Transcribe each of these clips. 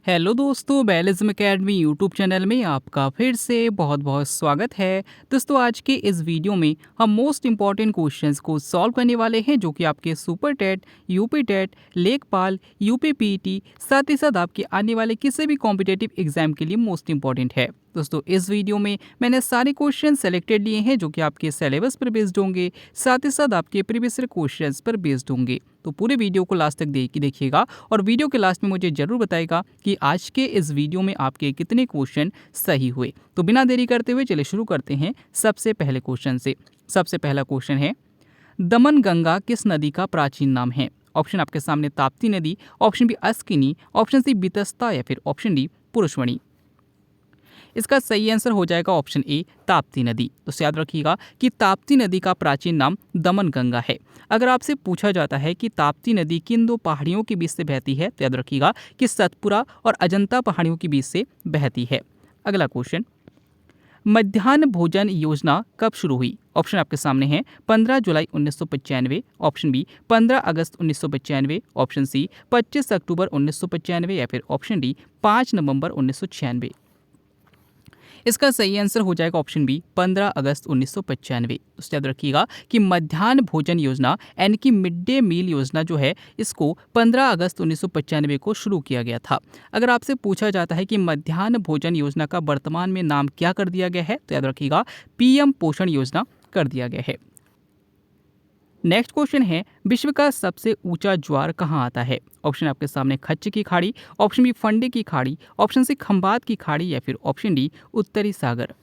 Hello दोस्तों, बैलिज्म academy YouTube channel में आपका फिर से बहुत बहुत स्वागत है। दोस्तों, आज के इस वीडियो में हम मोस्ट इंपॉर्टेंट क्वेश्चंस को सॉल्व करने वाले हैं जो कि आपके सुपर टेट, यूपी टेट, लेखपाल, यूपी पीईटी साथ ही साथ आपके आने वाले किसी भी कॉम्पिटेटिव एग्जाम के लिए मोस्ट इंपॉर्टेंट है। दोस्तों, इस वीडियो में मैंने सारे क्वेश्चन सेलेक्टेड लिए हैं जो कि आपके सिलेबस पर बेस्ड होंगे, साथ ही साथ आपके प्रीवियस क्वेश्चंस पर बेस्ड होंगे। तो पूरे वीडियो को लास्ट तक देखिएगा और वीडियो के लास्ट में मुझे जरूर बताइएगा कि आज के इस वीडियो में आपके कितने क्वेश्चन सही हुए। तो बिना देरी करते हुए चलिए शुरू करते हैं सबसे पहले क्वेश्चन से। सबसे पहला क्वेश्चन है, दमन गंगा किस नदी का प्राचीन नाम है? ऑप्शन आपके सामने ताप्ती नदी, option B Asikni, option C Vitasta या फिर ऑप्शन डी पुरुषवणी। इसका सही आंसर हो जाएगा ऑप्शन ए ताप्ती नदी। तो याद रखिएगा कि ताप्ती नदी का प्राचीन नाम दमन गंगा है। अगर आपसे पूछा जाता है कि ताप्ती नदी किन दो पहाड़ियों के बीच से बहती है तो याद रखिएगा कि सतपुरा और अजंता पहाड़ियों के बीच से बहती है। अगला क्वेश्चन, मध्याह्न भोजन योजना कब शुरू हुई? ऑप्शन आपके सामने है 15 जुलाई 1995, ऑप्शन बी 15 अगस्त 1995, ऑप्शन सी 25 अक्टूबर 1995 या फिर ऑप्शन डी 5 नवंबर 1996। इसका सही आंसर हो जाएगा ऑप्शन बी 15 अगस्त 1995। तो याद रखिएगा कि मध्याह्न भोजन योजना यानी कि मिड डे मील योजना जो है इसको 15 अगस्त 1995 को शुरू किया गया था। अगर आपसे पूछा जाता है कि मध्याह्न भोजन योजना का वर्तमान में नाम क्या कर दिया गया है तो याद रखिएगा पीएम पोषण योजना कर दिया गया है। नेक्स्ट क्वेश्चन है, विश्व का सबसे ऊंचा ज्वार कहाँ आता है? ऑप्शन आपके सामने खच्च की खाड़ी, ऑप्शन बी फंडे की खाड़ी, ऑप्शन सी खंबात की खाड़ी या फिर ऑप्शन डी उत्तरी सागर।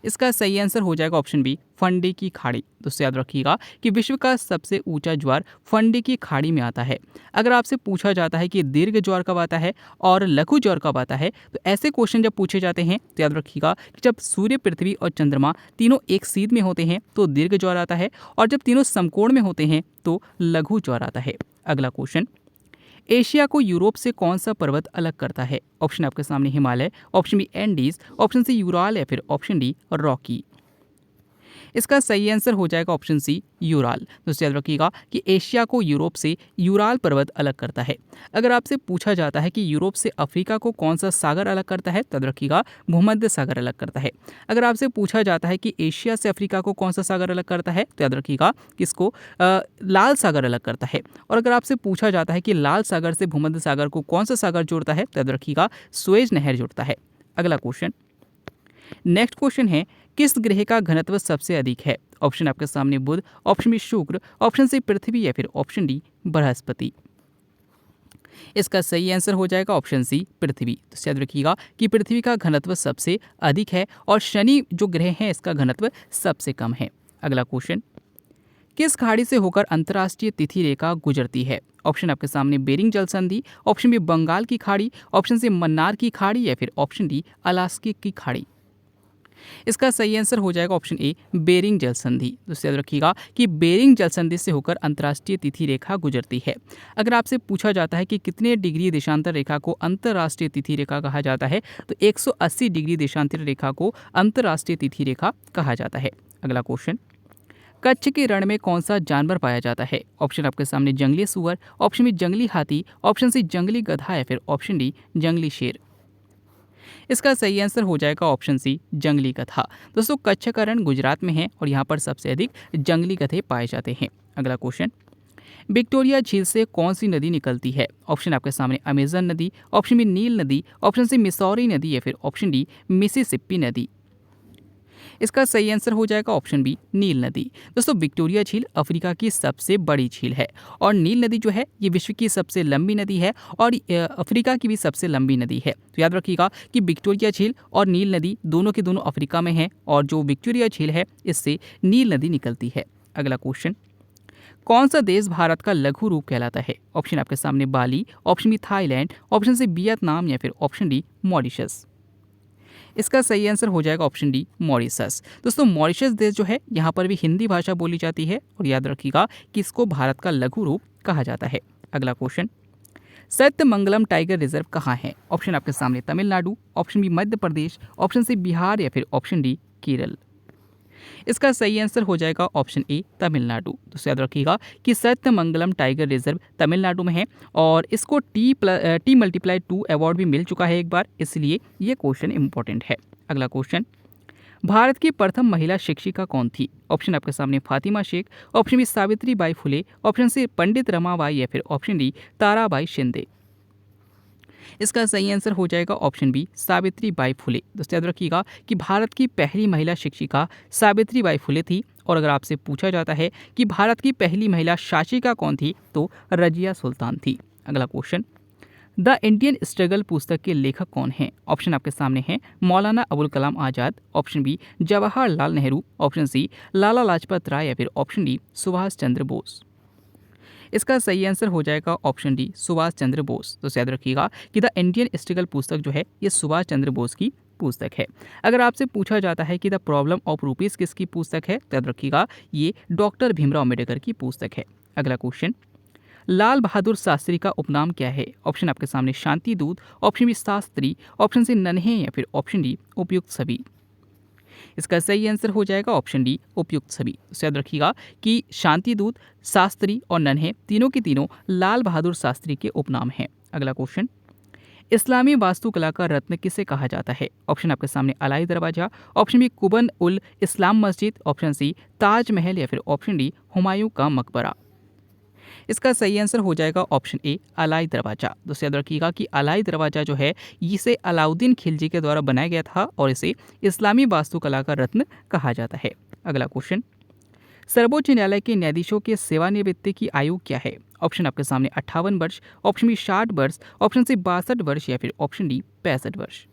इसका सही आंसर हो जाएगा ऑप्शन बी फंडे की खाड़ी। तो याद रखिएगा कि विश्व का सबसे ऊंचा ज्वार फंडे की खाड़ी में आता है। अगर आपसे पूछा जाता है कि दीर्घ ज्वार कब आता है और लघु ज्वार कब आता है तो ऐसे क्वेश्चन जब पूछे जाते हैं तो याद रखिएगा कि जब सूर्य, पृथ्वी और चंद्रमा तीनों एक सीध में होते हैं तो दीर्घ ज्वार आता है और जब तीनों समकोण में होते हैं तो लघु ज्वार आता है। अगला क्वेश्चन, एशिया को यूरोप से कौन सा पर्वत अलग करता है? ऑप्शन आपके सामने Himalaya, option B Andes, option C Ural या फिर ऑप्शन डी रॉकी। इसका सही आंसर हो जाएगा ऑप्शन सी यूराल। दोस्तों याद रखिएगा कि एशिया को यूरोप से यूराल पर्वत अलग करता है। अगर आपसे पूछा जाता है कि यूरोप से अफ्रीका को कौन सा सागर अलग करता है तो याद रखिएगा भूमध्य सागर अलग करता है। अगर आपसे पूछा जाता है कि एशिया से अफ्रीका को कौन सा सागर अलग करता है तो याद रखिएगा कि इसको लाल सागर अलग करता है। और अगर आपसे पूछा जाता है कि लाल सागर से भूमध्य सागर को कौन सा सागर जोड़ता है तो याद रखिएगा सुएज नहर जोड़ता है। अगला क्वेश्चन, नेक्स्ट क्वेश्चन है, किस ग्रह का घनत्व सबसे अधिक है? ऑप्शन आपके सामने बुध, ऑप्शन बी शुक्र, ऑप्शन सी पृथ्वी या फिर ऑप्शन डी बृहस्पति। इसका सही आंसर हो जाएगा ऑप्शन सी पृथ्वी। तो याद रखिएगा कि पृथ्वी का घनत्व सबसे अधिक है और शनि जो ग्रह है इसका घनत्व सबसे कम है। अगला क्वेश्चन, किस खाड़ी से होकर अंतर्राष्ट्रीय तिथि रेखा गुजरती है? ऑप्शन आपके सामने बेरिंग जल संधि, ऑप्शन बी बंगाल की खाड़ी, ऑप्शन सी मन्नार की खाड़ी या फिर ऑप्शन डी अलास्का की खाड़ी। इसका सही आंसर हो जाएगा ऑप्शन ए बेरिंग जल संधि। तो याद रखिएगा कि बेरिंग जल संधि से होकर अंतर्राष्ट्रीय तिथि रेखा गुजरती है। अगर आपसे पूछा जाता है कि कितने डिग्री देशांतर रेखा को अंतर्राष्ट्रीय तिथि रेखा कहा जाता है तो 180 डिग्री देशांतर रेखा को अंतर्राष्ट्रीय तिथि रेखा कहा जाता है। अगला क्वेश्चन, कच्छ के रण में कौन सा जानवर पाया जाता है? ऑप्शन आपके सामने जंगली सुअर, ऑप्शन बी जंगली हाथी, ऑप्शन सी जंगली गधा या फिर ऑप्शन डी जंगली शेर। इसका सही आंसर हो जाएगा ऑप्शन सी जंगली गधा। दोस्तों, कच्छ का रण गुजरात में है और यहाँ पर सबसे अधिक जंगली गधे पाए जाते हैं। अगला क्वेश्चन, विक्टोरिया झील से कौन सी नदी निकलती है? ऑप्शन आपके सामने अमेजन नदी, ऑप्शन बी नील नदी, ऑप्शन सी मिसौरी नदी या फिर ऑप्शन डी मिसिसिपी नदी। इसका सही आंसर हो जाएगा ऑप्शन बी नील नदी। दोस्तों, विक्टोरिया झील अफ्रीका की सबसे बड़ी झील है और नील नदी जो है ये विश्व की सबसे लंबी नदी है और अफ्रीका की भी सबसे लंबी नदी है। तो याद रखिएगा कि विक्टोरिया झील और नील नदी दोनों के दोनों अफ्रीका में हैं और जो विक्टोरिया झील है इससे नील नदी निकलती है। अगला क्वेश्चन, कौन सा देश भारत का लघु रूप कहलाता है? ऑप्शन आपके सामने Bali, option B Thailand, option C Vietnam या फिर ऑप्शन डी मॉरिशस। इसका सही आंसर हो जाएगा ऑप्शन डी मॉरिशस। दोस्तों, मॉरिशस देश जो है यहाँ पर भी हिंदी भाषा बोली जाती है और याद रखिएगा कि इसको भारत का लघु रूप कहा जाता है। अगला क्वेश्चन, सत्यमंगलम टाइगर रिजर्व कहाँ है? ऑप्शन आपके सामने Tamil Nadu, option B Madhya Pradesh, option C Bihar या फिर ऑप्शन डी केरल। इसका सही आंसर हो जाएगा ऑप्शन ए तमिलनाडु। तो याद रखिएगा कि सत्यमंगलम टाइगर रिजर्व तमिलनाडु में है और इसको T+2 अवार्ड भी मिल चुका है एक बार, इसलिए ये क्वेश्चन इंपॉर्टेंट है। अगला क्वेश्चन, भारत की प्रथम महिला शिक्षिका कौन थी? ऑप्शन आपके सामने Fatima Sheikh, option B Savitri Bai Phule, option C Pandit Ramabai या फिर ऑप्शन डी ताराबाई शिंदे। इसका सही आंसर हो जाएगा ऑप्शन बी सावित्री बाई फुले। दोस्तों याद रखिएगा कि भारत की पहली महिला शिक्षिका सावित्री बाई फुले थी। और अगर आपसे पूछा जाता है कि भारत की पहली महिला शासिका कौन थी, तो रजिया सुल्तान थी। अगला क्वेश्चन, द इंडियन स्ट्रगल पुस्तक के लेखक कौन हैं? ऑप्शन आपके सामने हैं Maulana Abul Kalam Azad, option B Jawaharlal Nehru, option C Lala Lajpat Rai या फिर ऑप्शन डी सुभाष चंद्र बोस। इसका सही आंसर हो जाएगा ऑप्शन डी सुभाष चंद्र बोस। तो याद रखिएगा कि द इंडियन स्ट्रगल पुस्तक जो है ये सुभाष चंद्र बोस की पुस्तक है। अगर आपसे पूछा जाता है कि द प्रॉब्लम ऑफ रूपीज किसकी पुस्तक है, तो याद रखिएगा ये डॉक्टर भीमराव अम्बेडकर की पुस्तक है। अगला क्वेश्चन, लाल बहादुर शास्त्री का उपनाम क्या है? ऑप्शन आपके सामने शांति दूत, option B Shastri, option C Nanhe या फिर ऑप्शन डी उपयुक्त सभी। इसका सही आंसर हो जाएगा ऑप्शन डी उपयुक्त सभी। तो याद रखिएगा कि शांति दूत, शास्त्री और नन्हे तीनों के तीनों लाल बहादुर शास्त्री के उपनाम हैं। अगला क्वेश्चन, इस्लामी वास्तुकला का रत्न किसे कहा जाता है? ऑप्शन आपके सामने अलाई दरवाजा, option B Cuban ul Islam मस्जिद, ऑप्शन सी ताजमहल या फिर ऑप्शन डी हुमायूं का मकबरा। इसका सही आंसर हो जाएगा ऑप्शन ए अलाई दरवाजा। दोस्तों याद रखिएगा कि अलाई दरवाजा जो है इसे अलाउद्दीन खिलजी के द्वारा बनाया गया था और इसे इस्लामी वास्तुकला का रत्न कहा जाता है। अगला क्वेश्चन, सर्वोच्च न्यायालय के न्यायाधीशों के सेवानिवृत्ति की आयु क्या है? ऑप्शन आपके सामने 58 वर्ष, ऑप्शन बी 60 वर्ष, ऑप्शन सी 62 वर्ष या फिर ऑप्शन डी 65 वर्ष।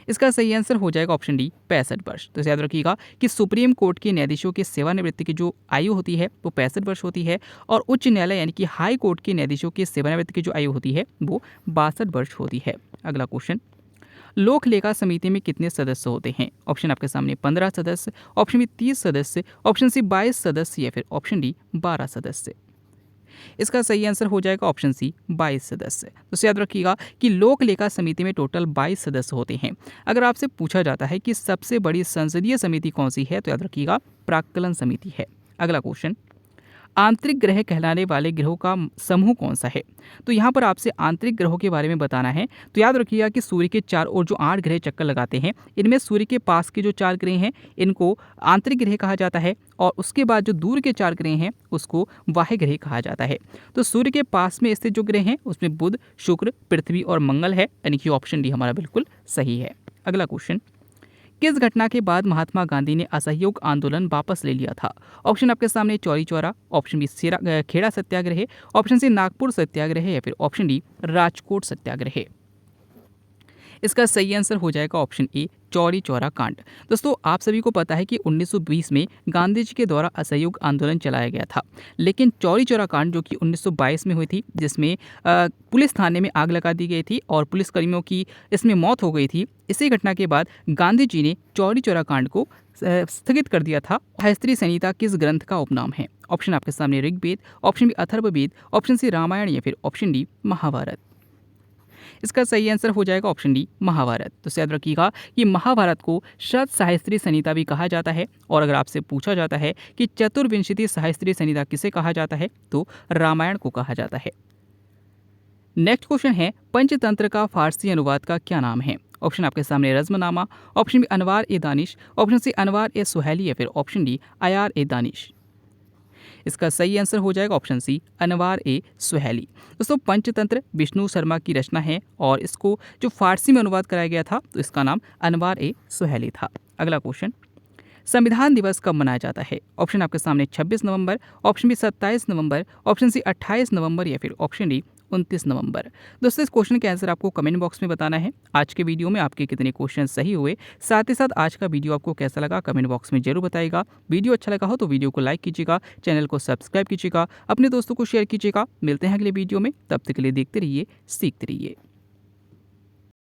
इसका सही आंसर हो जाएगा ऑप्शन डी 65 वर्ष। तो याद रखिएगा कि सुप्रीम कोर्ट के न्यायाधीशों के सेवानिवृत्ति की जो आयु होती है वो 65 वर्ष होती है और उच्च न्यायालय यानी कि हाई कोर्ट के न्यायाधीशों के सेवानिवृत्ति की जो आयु होती है वो 62 वर्ष होती है। अगला क्वेश्चन, लोक लेखा समिति में कितने सदस्य होते हैं? ऑप्शन आपके सामने 15 सदस्य, ऑप्शन बी 30 सदस्य, ऑप्शन सी 22 सदस्य या फिर ऑप्शन डी 12 सदस्य। इसका सही आंसर हो जाएगा ऑप्शन सी 22 सदस्य। तो याद रखिएगा कि लोक लेखा समिति में टोटल 22 सदस्य होते हैं। अगर आपसे पूछा जाता है कि सबसे बड़ी संसदीय समिति कौन सी है, तो याद रखिएगा प्राक्कलन समिति है। अगला क्वेश्चन, आंतरिक ग्रह कहलाने वाले ग्रहों का समूह कौन सा है? तो यहाँ पर आपसे आंतरिक ग्रहों के बारे में बताना है। तो याद रखिएगा कि सूर्य के चार और जो 8 ग्रह चक्कर लगाते हैं, इनमें सूर्य के पास के जो 4 ग्रह हैं इनको आंतरिक ग्रह कहा जाता है और उसके बाद जो दूर के 4 ग्रह हैं उसको बाह्य ग्रह कहा जाता है। तो सूर्य के पास में स्थित जो ग्रह हैं उसमें बुध, शुक्र, पृथ्वी और मंगल है, यानी कि ऑप्शन डी हमारा बिल्कुल सही है। अगला क्वेश्चन, किस घटना के बाद महात्मा गांधी ने असहयोग आंदोलन वापस ले लिया था? ऑप्शन आपके सामने चौरी चौरा, ऑप्शन बी खेड़ा सत्याग्रह, ऑप्शन सी नागपुर सत्याग्रह या फिर ऑप्शन डी राजकोट सत्याग्रह। इसका सही आंसर हो जाएगा ऑप्शन ए चौरी चौरा कांड। दोस्तों आप सभी को पता है कि 1920 में गांधी जी के द्वारा असहयोग आंदोलन चलाया गया था, लेकिन चौरी चौरा कांड जो कि 1922 में हुई थी, जिसमें पुलिस थाने में आग लगा दी गई थी और पुलिसकर्मियों की इसमें मौत हो गई थी। इसी घटना के बाद गांधी जी ने चौरी चौरा कांड को स्थगित कर दिया था। शास्त्रीय संहिता किस ग्रंथ का उपनाम है? ऑप्शन आपके सामने Rigveda, option B Atharvaveda, option C Ramayan या फिर ऑप्शन डी महाभारत। इसका सही आंसर हो जाएगा ऑप्शन डी महाभारत। तो याद रखिएगा कि महाभारत को शत सहस्त्री संहिता भी कहा जाता है और अगर आपसे पूछा जाता है कि चतुर्विंशति सहस्त्री संहिता किसे कहा जाता है, तो रामायण को कहा जाता है। नेक्स्ट क्वेश्चन है, पंचतंत्र का फारसी अनुवाद का क्या नाम है? ऑप्शन आपके सामने रज़्मनामा, ऑप्शन बी अनवार ए दानिश, ऑप्शन सी अनवार ए सुहैली या फिर ऑप्शन डी अयार ए दानिश। इसका सही आंसर हो जाएगा ऑप्शन सी अनवार ए सुहैली। दोस्तों पंचतंत्र विष्णु शर्मा की रचना है और इसको जो फारसी में अनुवाद कराया गया था तो इसका नाम अनवार ए सुहैली था। अगला क्वेश्चन, संविधान दिवस कब मनाया जाता है? ऑप्शन आपके सामने 26 नवंबर, ऑप्शन बी 27 नवंबर, ऑप्शन सी 28 नवंबर या फिर ऑप्शन डी 29 नवंबर। दोस्तों इस क्वेश्चन के आंसर आपको कमेंट बॉक्स में बताना है। आज के वीडियो में आपके कितने क्वेश्चन सही हुए, साथ ही साथ आज का वीडियो आपको कैसा लगा कमेंट बॉक्स में जरूर बताइएगा। वीडियो अच्छा लगा हो तो वीडियो को लाइक कीजिएगा, चैनल को सब्सक्राइब कीजिएगा, अपने दोस्तों को शेयर कीजिएगा। मिलते हैं अगले वीडियो में, तब तक के लिए देखते रहिए, सीखते रहिए।